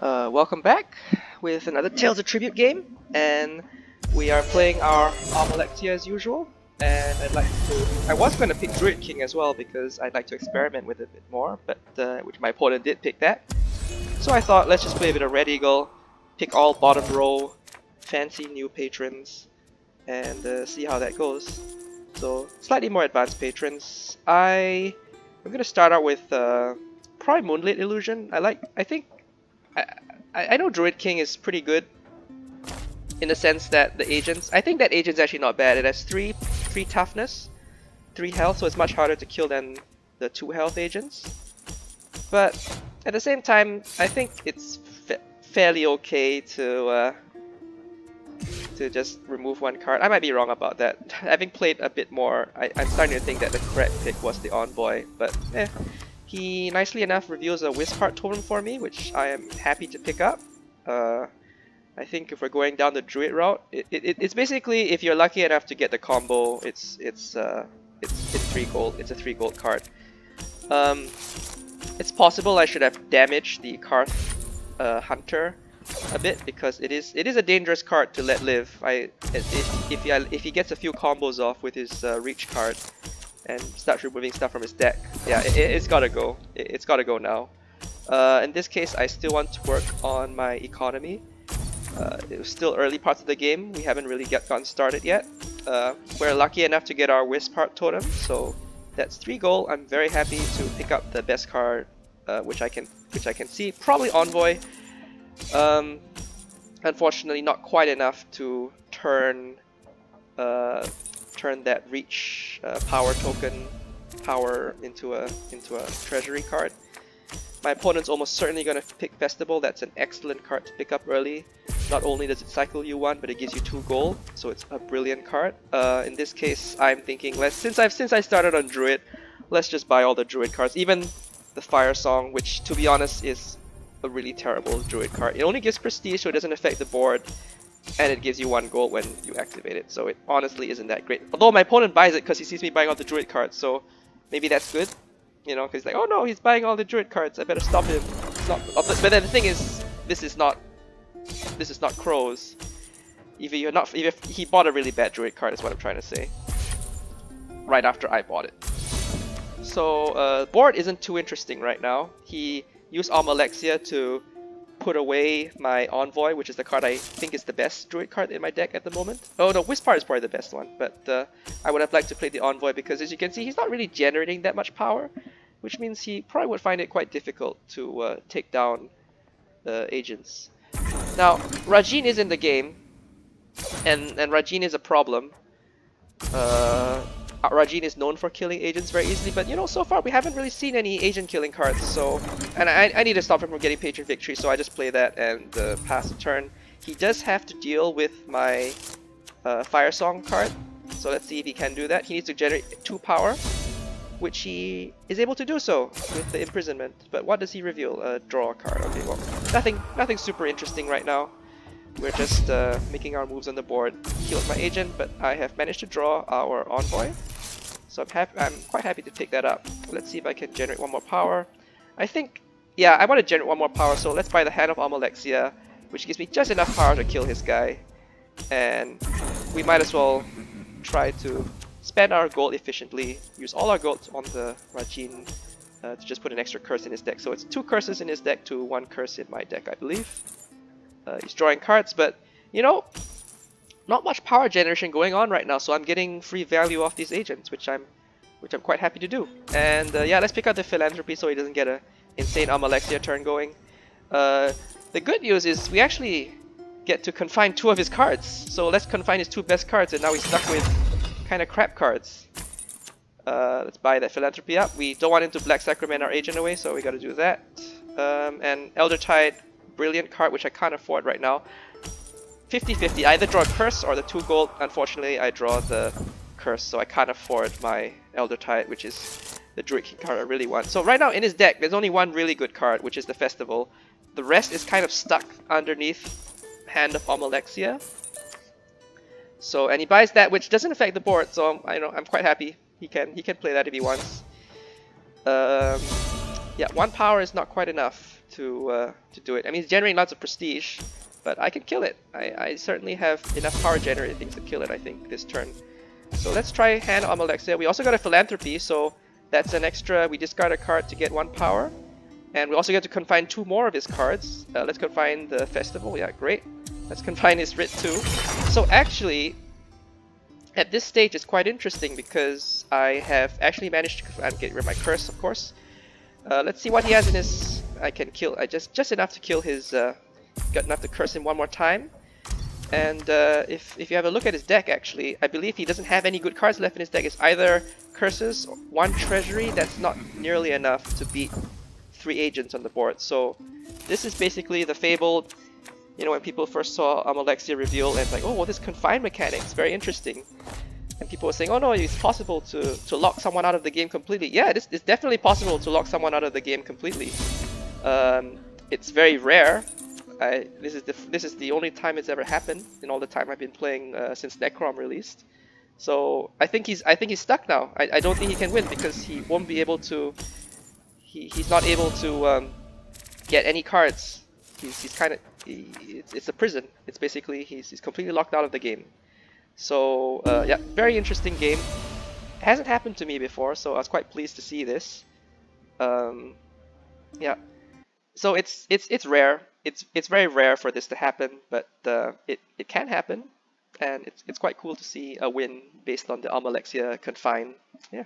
Welcome back with another Tales of Tribute game, and we are playing our Almalexia as usual. And I was going to pick Druid King as well because I'd like to experiment with it a bit more, but which my opponent did pick that. So I thought let's just play a bit of Red Eagle, pick all bottom row, fancy new patrons, and see how that goes. So slightly more advanced patrons. I'm going to start out with probably Moonlit Illusion. I know Druid King is pretty good in the sense that the agents. I think that agent's actually not bad. It has 3 toughness, 3 health, so it's much harder to kill than the 2 health agents. But at the same time, I think it's fairly okay to just remove 1 card. I might be wrong about that. Having played a bit more, I'm starting to think that the correct pick was the Envoy, but he nicely enough reveals a Wisp-Heart totem for me, which I am happy to pick up. I think if we're going down the Druid route, it's basically, if you're lucky enough to get the combo, it's 3 gold. It's a 3 gold card. It's possible I should have damaged the Karth Hunter a bit because it is a dangerous card to let live. If he gets a few combos off with his Reach card and starts removing stuff from his deck, yeah, it's gotta go. It's gotta go now. In this case, I still want to work on my economy. It was still early parts of the game. We haven't really gotten started yet. We're lucky enough to get our Wisp-Heart totem, so that's 3 gold. I'm very happy to pick up the best card, which I can see. Probably Envoy. Unfortunately, not quite enough to turn that Reach power token power into a treasury card. My opponent's almost certainly going to pick Festival. That's an excellent card to pick up early. Not only does it cycle you 1, but it gives you 2 gold, so it's a brilliant card. In this case, I'm thinking since I started on Druid, let's just buy all the Druid cards, even the Fire Song, which to be honest is a really terrible Druid card. It only gives prestige, so it doesn't affect the board, and it gives you 1 gold when you activate it, so it honestly isn't that great. Although my opponent buys it because he sees me buying all the Druid cards, so maybe that's good. You know, because he's like, oh no, he's buying all the Druid cards, I better stop him. But then the thing is, this is not Crows. If he bought a really bad Druid card is what I'm trying to say. Right after I bought it. So board isn't too interesting right now. He used Almalexia to put away my Envoy, which is the card I think is the best Druid card in my deck at the moment. Oh no, Wisp-Heart is probably the best one, but I would have liked to play the Envoy because, as you can see, he's not really generating that much power, which means he probably would find it quite difficult to take down agents. Now, Rajin is in the game, and Rajin is a problem. Rajin is known for killing agents very easily, but you know, so far we haven't really seen any agent killing cards, so... And I need to stop him from getting Patron Victory, so I just play that and pass the turn. He does have to deal with my Fire Song card, so let's see if he can do that. He needs to generate 2 power, which he is able to do so with the Imprisonment. But what does he reveal? Draw a card. Okay, well, nothing super interesting right now. We're just making our moves on the board. Killed my agent, but I have managed to draw our Envoy. So I'm quite happy to pick that up. Let's see if I can generate 1 more power. I think, yeah, I want to generate 1 more power, so let's buy the Hand of Almalexia, which gives me just enough power to kill his guy. And we might as well try to spend our gold efficiently, use all our gold on the Rajin to just put an extra curse in his deck. So it's 2 curses in his deck to 1 curse in my deck, I believe. He's drawing cards, but you know, not much power generation going on right now, so I'm getting free value off these agents, which I'm quite happy to do. And yeah, let's pick out the Philanthropy so he doesn't get an insane Almalexia turn going. The good news is we actually get to confine 2 of his cards, so let's confine his 2 best cards, and now he's stuck with kind of crap cards. Let's buy that Philanthropy up. We don't want him to Black Sacrament our agent away, so we gotta do that. And Elder Tide, brilliant card, which I can't afford right now. 50-50, I either draw a curse or the 2 gold. Unfortunately, I draw the curse, so I can't afford my Elder Tide, which is the Druid King card I really want. So right now in his deck, there's only 1 really good card, which is the Festival. The rest is kind of stuck underneath Hand of Almalexia. So, and he buys that, which doesn't affect the board, so I'm quite happy. He can play that if he wants. Yeah, 1 power is not quite enough to do it. I mean, it's generating lots of prestige, but I can kill it. I certainly have enough power generated things to kill it, I think, this turn. So let's try hand Almalexia. We also got a Philanthropy, so that's an extra. We discard a card to get 1 power. And we also get to confine 2 more of his cards. Let's confine the Festival. Yeah, great. Let's confine his Writ too. So actually, at this stage, it's quite interesting because I have actually managed to get rid of my Curse, of course. Let's see what he has in his. I can kill. I just enough to kill his. Got enough to curse him 1 more time. And if you have a look at his deck, actually, I believe he doesn't have any good cards left in his deck. It's either curses, or 1 treasury. That's not nearly enough to beat 3 agents on the board. So this is basically the fabled. You know, when people first saw Almalexia reveal, and it's like, oh, well, this confine mechanics, very interesting. And people were saying, oh no, it's possible to lock someone out of the game completely. Yeah, it's definitely possible to lock someone out of the game completely. It's very rare. This is the only time it's ever happened in all the time I've been playing since Necrom released. So I think he's stuck now. I don't think he can win because he won't be able to. He's not able to get any cards. He's kind of it's a prison. It's basically he's completely locked out of the game. So yeah, very interesting game. It hasn't happened to me before, so I was quite pleased to see this. Yeah, so it's rare. It's very rare for this to happen, but it can happen, and it's quite cool to see a win based on the Almalexia Confine. Yeah.